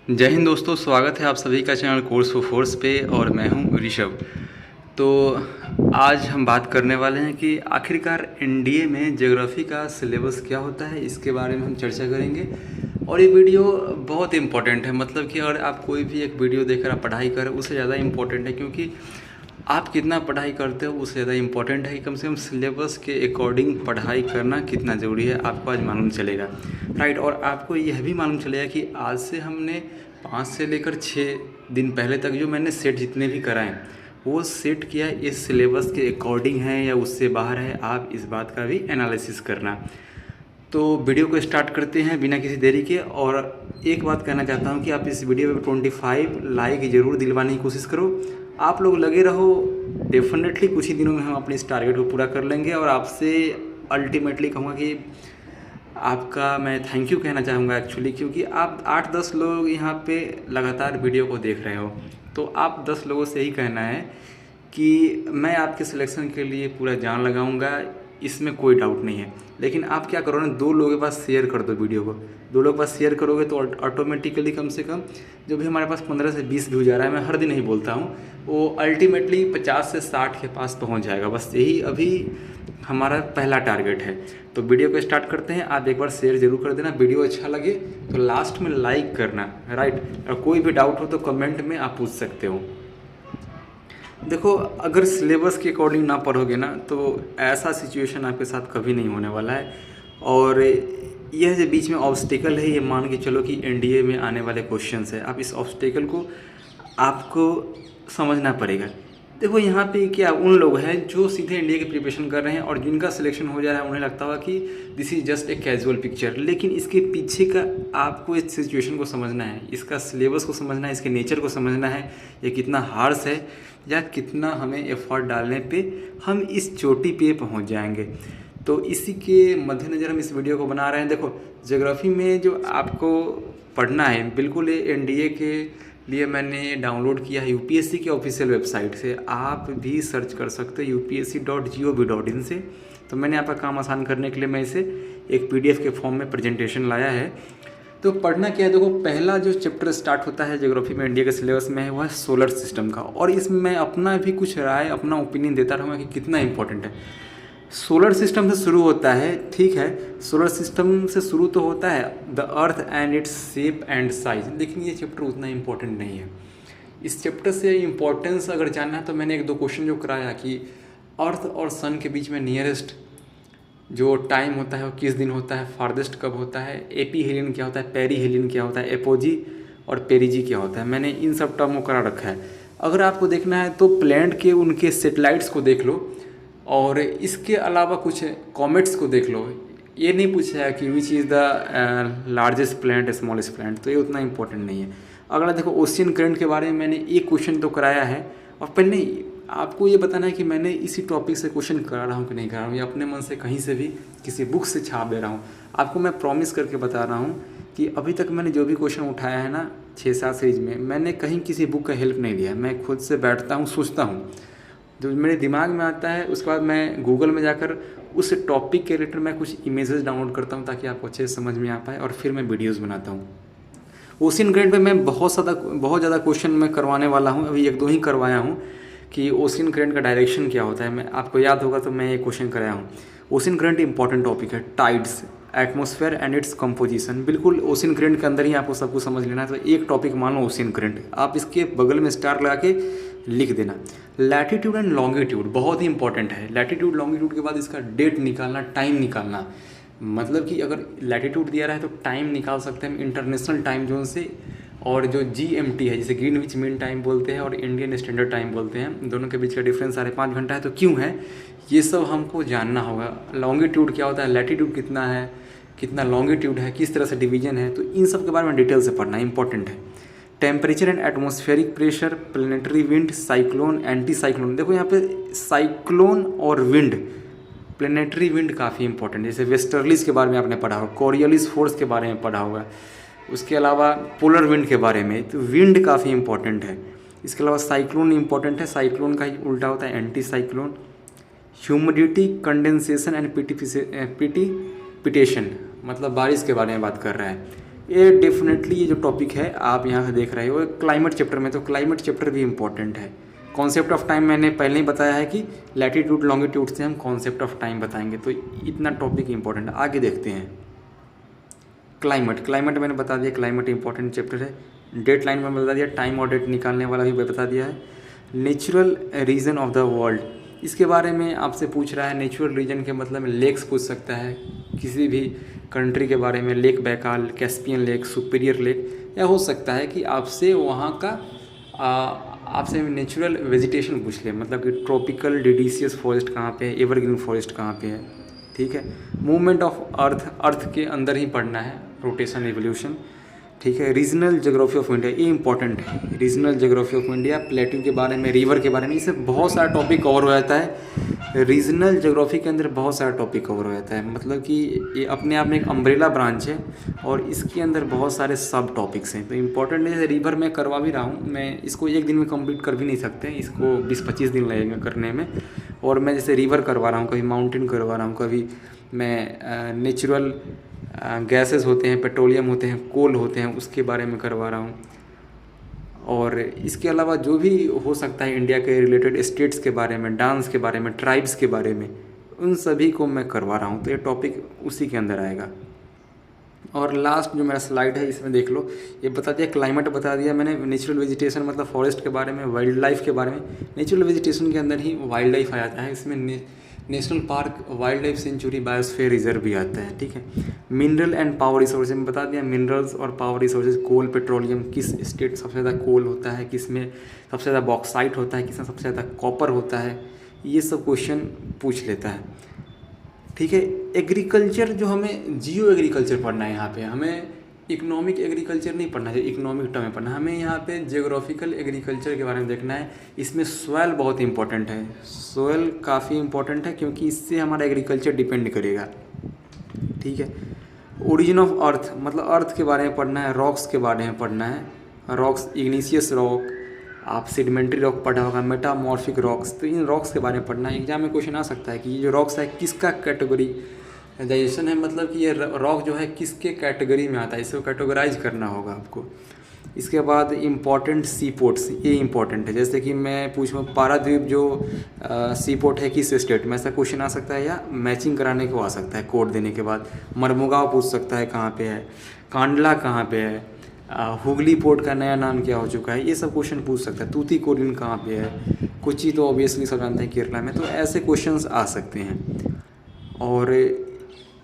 जय हिंद दोस्तों, स्वागत है आप सभी का चैनल कोर्स फॉर फोर्स पे। और मैं हूं ऋषभ। तो आज हम बात करने वाले हैं कि आखिरकार एनडीए में ज्योग्राफी का सिलेबस क्या होता है, इसके बारे में हम चर्चा करेंगे। और ये वीडियो बहुत इम्पोर्टेंट है, मतलब कि अगर आप कोई भी एक वीडियो देखकर आप पढ़ाई करें उससे ज़्यादा इम्पोर्टेंट है, क्योंकि आप कितना पढ़ाई करते हो उससे ज़्यादा इम्पोर्टेंट है कि कम से कम सिलेबस के अकॉर्डिंग पढ़ाई करना कितना ज़रूरी है, आपको आज मालूम चलेगा। राइट। और आपको यह भी मालूम चलेगा कि आज से हमने 5 से लेकर 6 दिन पहले तक जो मैंने सेट जितने भी कराएं वो सेट किया इस सिलेबस के अकॉर्डिंग है या उससे बाहर है, आप इस बात का भी एनालिसिस करना। तो वीडियो को स्टार्ट करते हैं बिना किसी देरी के। और एक बात कहना चाहता हूं कि आप इस वीडियो पे 25 लाइक ज़रूर दिलवाने की कोशिश करो। आप लोग लगे रहो, डेफिनेटली कुछ ही दिनों में हम अपने इस टारगेट को पूरा कर लेंगे। और आपसे अल्टीमेटली कहूँगा कि आपका मैं थैंक यू कहना चाहूँगा एक्चुअली, क्योंकि आप 8-10 लोग यहाँ पे लगातार वीडियो को देख रहे हो। तो आप 10 लोगों से ही कहना है कि मैं आपके सिलेक्शन के लिए पूरा जान लगाऊंगा, इसमें कोई डाउट नहीं है। लेकिन आप क्या करो ना, 2 लोगों के पास शेयर कर दो वीडियो को। 2 लोगों के पास शेयर करोगे तो ऑटोमेटिकली कम से कम जो भी हमारे पास 15 से 20 व्यूज आ रहा है, मैं हर दिन नहीं बोलता हूँ, वो अल्टीमेटली 50 से 60 के पास पहुँच जाएगा। बस यही अभी हमारा पहला टारगेट है। तो वीडियो को स्टार्ट करते हैं। आप एक बार शेयर जरूर कर देना, वीडियो अच्छा लगे तो लास्ट में लाइक करना। राइट। और कोई भी डाउट हो तो कमेंट में आप पूछ सकते हो। देखो, अगर सिलेबस के अकॉर्डिंग ना पढ़ोगे ना तो ऐसा सिचुएशन आपके साथ कभी नहीं होने वाला है। और यह जो बीच में ऑब्स्टिकल है, ये मान के चलो कि एनडीए में आने वाले क्वेश्चंस है, आप इस ऑब्स्टिकल को आपको समझना पड़ेगा। देखो, यहाँ पे क्या उन लोग हैं जो सीधे इंडिया की प्रिपरेशन कर रहे हैं और जिनका सिलेक्शन हो जा रहा है, उन्हें लगता हुआ कि this is just a casual picture. लेकिन इसके पीछे का आपको इस सिचुएशन को समझना है, इसका सिलेबस को समझना है, इसके नेचर को समझना है, ये कितना हार्श है या कितना हमें एफर्ट डालने पे हम इस चोटी पे पहुँच जाएंगे। तो इसी के मद्देनज़र हम इस वीडियो को बना रहे हैं। देखो, ज्योग्राफी में जो आपको पढ़ना है, बिल्कुल ये एनडीए के लिए मैंने डाउनलोड किया है यूपीएससी की ऑफिशियल वेबसाइट से। आप भी सर्च कर सकते हो upsc.gov.in से। तो मैंने आपका काम आसान करने के लिए मैं इसे एक पीडीएफ के फॉर्म में प्रेजेंटेशन लाया है। तो पढ़ना क्या है, देखो, पहला जो चैप्टर स्टार्ट होता है ज्योग्राफी में इंडिया के सिलेबस में है, वह है सोलर सिस्टम का। और इसमें मैं अपना भी कुछ राय, अपना ओपिनियन देता रहूँगा कि कितना इंपॉर्टेंट है। सोलर सिस्टम से शुरू होता है, ठीक है, सोलर सिस्टम से शुरू तो होता है the earth and its shape and size, लेकिन ये चैप्टर उतना इम्पोर्टेंट नहीं है। इस चैप्टर से इम्पोर्टेंस अगर जानना है तो मैंने 1-2 क्वेश्चन जो कराया कि अर्थ और सन के बीच में नियरेस्ट जो टाइम होता है वो किस दिन होता है, फारदेस्ट कब होता है, एपी हेलियन क्या होता है, पेरी हेलियन क्या होता है, एपोजी और पेरीजी क्या होता है, मैंने इन सब टर्म को करा रखा है। अगर आपको देखना है तो प्लैनेट के उनके सेटेलाइट्स को देख लो, और इसके अलावा कुछ कॉमेट्स को देख लो। ये नहीं पूछा है कि which is the largest planet, smallest planet, तो ये उतना इंपॉर्टेंट नहीं है। अगला देखो, ओशियन करंट के बारे में मैंने एक क्वेश्चन तो कराया है। और पहले आपको ये बताना है कि मैंने इसी टॉपिक से क्वेश्चन करा रहा हूँ कि नहीं करा रहा हूँ, या अपने मन से कहीं से भी किसी बुक से छाप दे रहा हूँ। आपको मैं प्रॉमिस करके बता रहा हूँ कि अभी तक मैंने जो भी क्वेश्चन उठाया है ना 6-7 सीरीज में, मैंने कहीं किसी बुक का हेल्प नहीं लिया। मैं खुद से बैठता हूँ, सोचता हूँ, जो मेरे दिमाग में आता है उसके बाद मैं गूगल में जाकर उस टॉपिक के रिलेटेड मैं कुछ इमेजेस डाउनलोड करता हूँ ताकि आपको अच्छे से समझ में आ पाए, और फिर मैं वीडियोस बनाता हूँ। ओशियन करंट पे मैं बहुत ज़्यादा क्वेश्चन मैं करवाने वाला हूँ। अभी 1-2 ही करवाया हूँ कि ओशियन करंट का डायरेक्शन क्या होता है। मैं आपको याद होगा तो मैं ये क्वेश्चन कराया हूँ। ओशियन करंट इंपॉर्टेंट टॉपिक है, tides, atmosphere and its composition. बिल्कुल ओशियन करंट के अंदर ही आपको सब कुछ समझ लेना है। तो एक टॉपिक मान लो ओशियन करंट, आप इसके बगल में स्टार लगा के लिख देना। लैटिट्यूड एंड लॉन्गिट्यूड बहुत ही इंपॉर्टेंट है। लैटिट्यूड लॉन्गिट्यूड के बाद इसका डेट निकालना, टाइम निकालना, मतलब कि अगर लैटिट्यूड दिया रहा है तो टाइम निकाल सकते हैं हम इंटरनेशनल टाइम जोन से। और जो GMT है, जिसे ग्रीनविच मीन टाइम बोलते हैं और इंडियन स्टैंडर्ड टाइम बोलते हैं, दोनों के बीच का डिफरेंस 5.5 घंटा है। तो क्यों है ये सब हमको जानना होगा। लॉन्गिट्यूड क्या होता है, लैटिट्यूड कितना है, कितना लॉन्गिट्यूड है, किस तरह से डिवीजन है, तो इन सब के बारे में डिटेल से पढ़ना इंपॉर्टेंट है। Temperature and atmospheric pressure, planetary wind, cyclone, anti cyclone. देखो यहाँ पे साइक्लोन और विंड, प्लेनेटरी विंड काफ़ी इंपॉर्टेंट है। जैसे वेस्टर्लीज के बारे में आपने पढ़ा होगा, कोरियलिस फोर्स के बारे में पढ़ा होगा, उसके अलावा पोलर विंड के बारे में। तो विंड काफ़ी इंपॉर्टेंट है। इसके अलावा साइक्लोन इंपॉर्टेंट है, साइक्लोन का ही उल्टा होता है anti cyclone. Humidity, condensation and precipitation, मतलब बारिश के बारे में बात कर रहा है। ये डेफिनेटली ये जो टॉपिक है आप यहाँ से देख रहे हो क्लाइमेट चैप्टर में, तो क्लाइमेट चैप्टर भी इम्पॉर्टेंट है। कॉन्सेप्ट ऑफ टाइम मैंने पहले ही बताया है कि लैटिट्यूड लॉन्गिट्यूड से हम कॉन्सेप्ट ऑफ टाइम बताएंगे, तो इतना टॉपिक इंपॉर्टेंट है। आगे देखते हैं क्लाइमेट मैंने बता दिया, क्लाइमेट इंपॉर्टेंट चैप्टर है। डेट लाइन में बता दिया, टाइम और डेट निकालने वाला भी बता दिया है। Natural region of the world, इसके बारे में आपसे पूछ रहा है। नेचुरल रीजन के मतलब में लेक्स पूछ सकता है, किसी भी कंट्री के बारे में, lake Baikal, Caspian lake, superior lake, या हो सकता है कि आपसे वहाँ का आपसे नेचुरल वेजिटेशन पूछ ले, मतलब कि ट्रॉपिकल डिडीसियस फॉरेस्ट कहाँ पे है, एवरग्रीन फॉरेस्ट कहाँ पे है। ठीक है, मूवमेंट ऑफ अर्थ के अंदर ही पढ़ना है, रोटेशन एवोल्यूशन। ठीक है, रीजनल ज्योग्राफी ऑफ इंडिया, ये इंपॉर्टेंट है। Regional geography of India, plateau के बारे में, रिवर के बारे में, इससे बहुत सारा टॉपिक कवर हो जाता है। रीजनल ज्योग्राफी के अंदर बहुत सारा टॉपिक कवर हो जाता है, मतलब कि ये अपने आप में एक अम्ब्रेला ब्रांच है और इसके अंदर बहुत सारे सब टॉपिक्स हैं। तो इम्पॉर्टेंट है। जैसे रिवर मैं करवा भी रहा हूँ, मैं इसको एक दिन में कंप्लीट कर भी नहीं सकते, इसको 20-25 दिन लगेगा करने में। और मैं जैसे रिवर करवा रहा हूँ, कभी माउंटेन करवा रहा हूँ, कभी मैं नेचुरल गैसेस होते हैं, पेट्रोलियम होते हैं, कोल होते हैं, उसके बारे में करवा रहा हूँ। और इसके अलावा जो भी हो सकता है इंडिया के रिलेटेड, स्टेट्स के बारे में, डांस के बारे में, ट्राइब्स के बारे में, उन सभी को मैं करवा रहा हूँ। तो ये टॉपिक उसी के अंदर आएगा। और लास्ट जो मेरा स्लाइड है इसमें देख लो, ये बता दिया, क्लाइमेट बता दिया मैंने, नेचुरल वेजिटेशन मतलब फॉरेस्ट के बारे में, वाइल्ड लाइफ के बारे में। नेचुरल वेजिटेशन के अंदर ही वाइल्ड लाइफ आ जाता है, इसमें national park, wild life sanctuary, biosphere reserve भी आता है। ठीक है, मिनरल एंड पावर रिसोर्सेज में बता दिया, मिनरल्स और पावर रिसोर्सेज, कोल, पेट्रोलियम, किस स्टेट सबसे ज़्यादा कोल होता है, किस में सबसे ज़्यादा बॉक्साइट होता है, किस में सबसे ज़्यादा कॉपर होता है, ये सब क्वेश्चन पूछ लेता है। ठीक है, एग्रीकल्चर जो हमें जियो एग्रीकल्चर पढ़ना है, यहाँ पे हमें इकोनॉमिक एग्रीकल्चर नहीं पढ़ना है, इकोनॉमिक टर्म में पढ़ना है हमें। यहाँ पे जियोग्राफिकल एग्रीकल्चर के बारे में देखना है। इसमें सॉइल बहुत इंपॉर्टेंट है, सॉइल काफ़ी इंपॉर्टेंट है क्योंकि इससे हमारा एग्रीकल्चर डिपेंड करेगा। ठीक है, ओरिजिन ऑफ अर्थ मतलब अर्थ के बारे में पढ़ना है, रॉक्स के बारे में पढ़ना है, रॉक्स, इग्निशियस रॉक, आप सेडिमेंट्री रॉक पढ़ा होगा, मेटामॉर्फिक रॉक्स, तो इन रॉक्स के बारे में पढ़ना है। एग्जाम में क्वेश्चन आ सकता है कि ये जो रॉक्स है किसका कैटेगराइजेशन है, मतलब कि ये रॉक जो है किसके कैटेगरी में आता है, इसको कैटेगराइज करना होगा आपको। इसके बाद इम्पॉर्टेंट सी पोर्ट्स, ये इंपॉर्टेंट है। जैसे कि मैं पूछूँ पाराद्वीप जो सी पोर्ट है किस स्टेट में, ऐसा क्वेश्चन आ सकता है, या मैचिंग कराने को आ सकता है कोड देने के बाद। मरमुगांव पूछ सकता है कहाँ पे है, कांडला कहाँ पे है, हुगली पोर्ट का नया नाम क्या हो चुका है, ये सब क्वेश्चन पूछ सकता है। तूतीकोरिन कहाँ पे है, कोची तो ऑब्वियसली सब जानते हैं केरला में, तो ऐसे क्वेश्चंस आ सकते हैं। और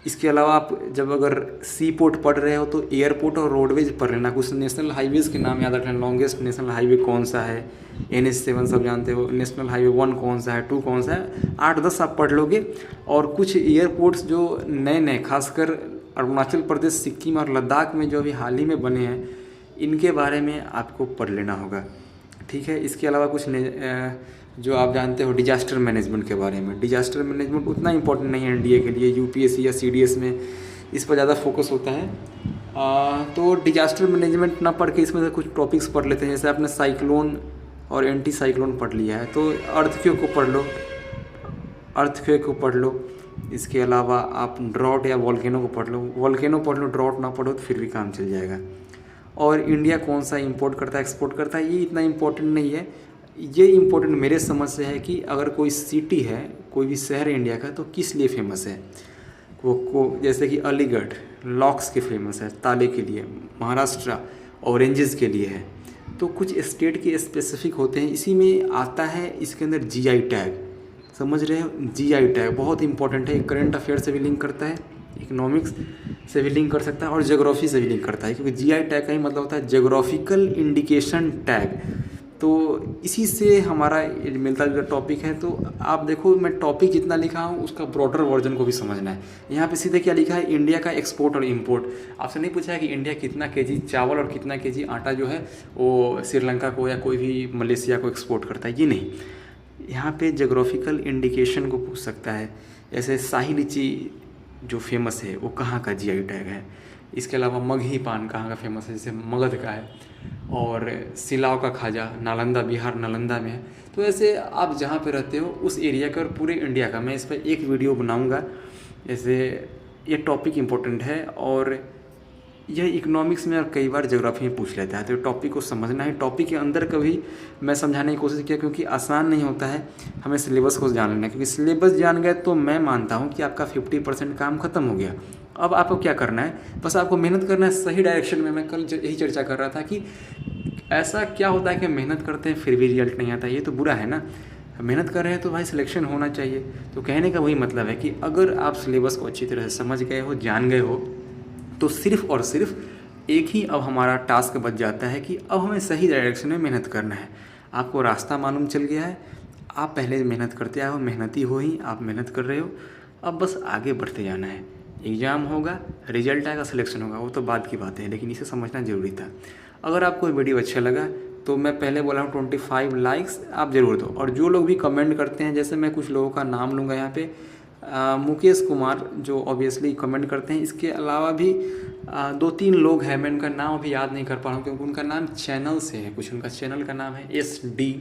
इसके अलावा आप जब अगर सी पोर्ट पढ़ रहे हो तो एयरपोर्ट और रोडवेज पढ़ लेना, कुछ नेशनल हाईवेज़ के नाम याद रखना। लॉन्गेस्ट नेशनल हाईवे कौन सा है, NH7 सब जानते हो, नेशनल हाईवे 1 कौन सा है, 2 कौन सा है, 8-10 आप पढ़ लोगे। और कुछ एयरपोर्ट्स जो नए नए खासकर अरुणाचल प्रदेश, सिक्किम और लद्दाख में जो अभी हाल ही में बने हैं, इनके बारे में आपको पढ़ लेना होगा। ठीक है, इसके अलावा कुछ जो आप जानते हो डिजास्टर मैनेजमेंट के बारे में। डिजास्टर मैनेजमेंट उतना इंपॉर्टेंट नहीं है NDA के लिए, UPSC या CDS में इस पर ज़्यादा फोकस होता है। तो डिजास्टर मैनेजमेंट ना पढ़ के इसमें से कुछ टॉपिक्स पढ़ लेते हैं। जैसे आपने साइक्लोन और एंटी साइक्लोन पढ़ लिया है, तो अर्थक्वेक को पढ़ लो, अर्थक्वेक को पढ़ लो। इसके अलावा आप ड्रॉट या वॉल्केनो को पढ़ लो, वॉल्केनो पढ़ लो, ड्रॉट ना पढ़ो तो फिर भी काम चल जाएगा। और इंडिया कौन सा इंपोर्ट करता है, एक्सपोर्ट करता है, ये इतना इम्पोर्टेंट नहीं है। ये इम्पोर्टेंट मेरे समझ से है कि अगर कोई सिटी है, कोई भी शहर है इंडिया का, तो किस लिए फेमस है। वो जैसे कि अलीगढ़ लॉक्स के फेमस है, ताले के लिए, महाराष्ट्र ऑरेंजेस के लिए है। तो कुछ स्टेट के स्पेसिफिक होते हैं, इसी में आता है इसके अंदर GI टैग, समझ रहे हो। GI टैग बहुत इंपॉर्टेंट है, करंट अफेयर से भी लिंक करता है, इकोनॉमिक्स से भी लिंक कर सकता है और ज्योग्राफी से भी लिंक करता है, क्योंकि GI टैग का ही मतलब होता है ज्योग्राफिकल इंडिकेशन टैग। तो इसी से हमारा मिलता जुलता टॉपिक है। तो आप देखो मैं टॉपिक जितना लिखा हूँ उसका ब्रॉडर वर्जन को भी समझना है। यहाँ पे सीधे क्या लिखा है, इंडिया का एक्सपोर्ट और इंपोर्ट। आपसे नहीं पूछा है कि इंडिया कितना केजी चावल और कितना केजी आटा जो है वो श्रीलंका को या कोई भी मलेशिया को एक्सपोर्ट करता है, ये नहीं। यहाँ पे जोग्राफिकल इंडिकेशन को पूछ सकता है। जैसे शाही लीची जो फेमस है वो कहाँ का GI टैग है। इसके अलावा मगही पान कहाँ का फेमस है, जैसे मगध का है। और सिलाव का खाजा नालंदा, बिहार नालंदा में है। तो ऐसे आप जहाँ पे रहते हो उस एरिया का और पूरे इंडिया का मैं इस पर एक वीडियो बनाऊँगा। जैसे ये टॉपिक इम्पोर्टेंट है और यह इकोनॉमिक्स में और कई बार ज्योग्राफी में पूछ लेता है, तो टॉपिक को समझना है। टॉपिक के अंदर कभी मैं समझाने की कोशिश किया, क्योंकि आसान नहीं होता है, हमें सिलेबस को जान लेना है। क्योंकि सिलेबस जान गए तो मैं मानता हूँ कि आपका 50% काम खत्म हो गया। अब आपको क्या करना है, बस आपको मेहनत करना है सही डायरेक्शन में। मैं कल यही चर्चा कर रहा था कि ऐसा क्या होता है कि मेहनत करते हैं फिर भी रिजल्ट नहीं आता, ये तो बुरा है ना। मेहनत कर रहे हैं तो भाई सिलेक्शन होना चाहिए। तो कहने का वही मतलब है कि अगर आप सिलेबस को अच्छी तरह से समझ गए हो, जान गए हो, तो सिर्फ़ और सिर्फ एक ही अब हमारा टास्क बच जाता है कि अब हमें सही डायरेक्शन में मेहनत करना है। आपको रास्ता मालूम चल गया है, आप पहले मेहनत करते आए हो, मेहनती हो ही, आप मेहनत कर रहे हो, अब बस आगे बढ़ते जाना है। एग्ज़ाम होगा, रिजल्ट आएगा, सिलेक्शन होगा, वो तो बाद की बात है, लेकिन इसे समझना ज़रूरी था। अगर आपको वीडियो अच्छा लगा तो मैं पहले बोला हूँ 25 लाइक्स आप ज़रूर दो। और जो लोग भी कमेंट करते हैं, जैसे मैं कुछ लोगों का नाम लूँगा यहाँ पे, मुकेश कुमार जो ऑब्वियसली कमेंट करते हैं, इसके अलावा भी 2-3 लोग हैं, मैं उनका नाम अभी याद नहीं कर पा रहा हूँ क्योंकि उनका नाम चैनल से है। कुछ उनका चैनल का नाम है SD,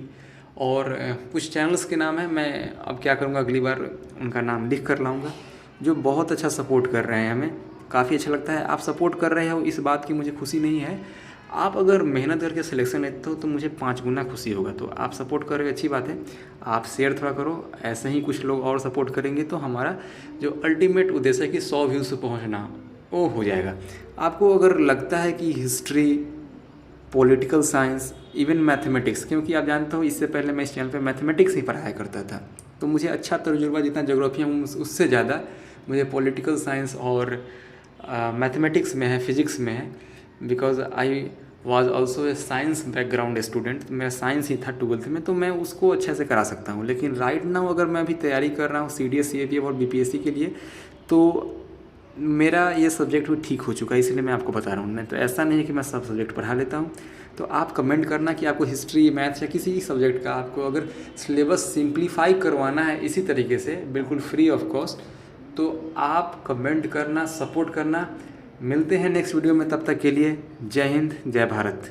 और कुछ चैनल्स के नाम है, मैं अब क्या करूँगा, अगली बार उनका नाम लिख कर लाऊँगा, जो बहुत अच्छा सपोर्ट कर रहे हैं। हमें काफ़ी अच्छा लगता है आप सपोर्ट कर रहे हो, इस बात की मुझे खुशी नहीं है। आप अगर मेहनत करके सिलेक्शन लेते हो तो मुझे 5 गुना खुशी होगा। तो आप सपोर्ट कर रहे हो, अच्छी बात है। आप शेयर थोड़ा करो, ऐसे ही कुछ लोग और सपोर्ट करेंगे तो हमारा जो अल्टीमेट उद्देश्य है कि 100 व्यूज़ से पहुंचना, वो हो जाएगा। आपको अगर लगता है कि history, political science, even mathematics, क्योंकि आप जानते हो इससे पहले मैं इस चैनल पे मैथमेटिक्स ही पढ़ाया करता था, तो मुझे अच्छा तजुर्बा जितना ज्योग्राफी में उससे ज़्यादा मुझे पॉलिटिकल साइंस और मैथमेटिक्स में है, फिजिक्स में है। Because I was also a science background student, मेरा साइंस ही था 12th में, तो मैं उसको अच्छे से करा सकता हूँ। लेकिन राइट नाउ अगर मैं अभी तैयारी कर रहा हूँ CDS, CAPF और BPSC के लिए, तो मेरा ये सब्जेक्ट भी ठीक हो चुका है, इसलिए मैं आपको बता रहा हूँ। नहीं तो ऐसा नहीं है कि मैं सब सब्जेक्ट पढ़ा लेता हूँ। तो आप कमेंट करना कि आपको हिस्ट्री, मैथ्स या किसी सब्जेक्ट का आपको अगर सिलेबस सिंप्लीफाई करवाना है इसी तरीके से, बिल्कुल फ्री ऑफ कॉस्ट, तो आप कमेंट करना, सपोर्ट करना। मिलते हैं नेक्स्ट वीडियो में, तब तक के लिए जय हिंद, जय भारत।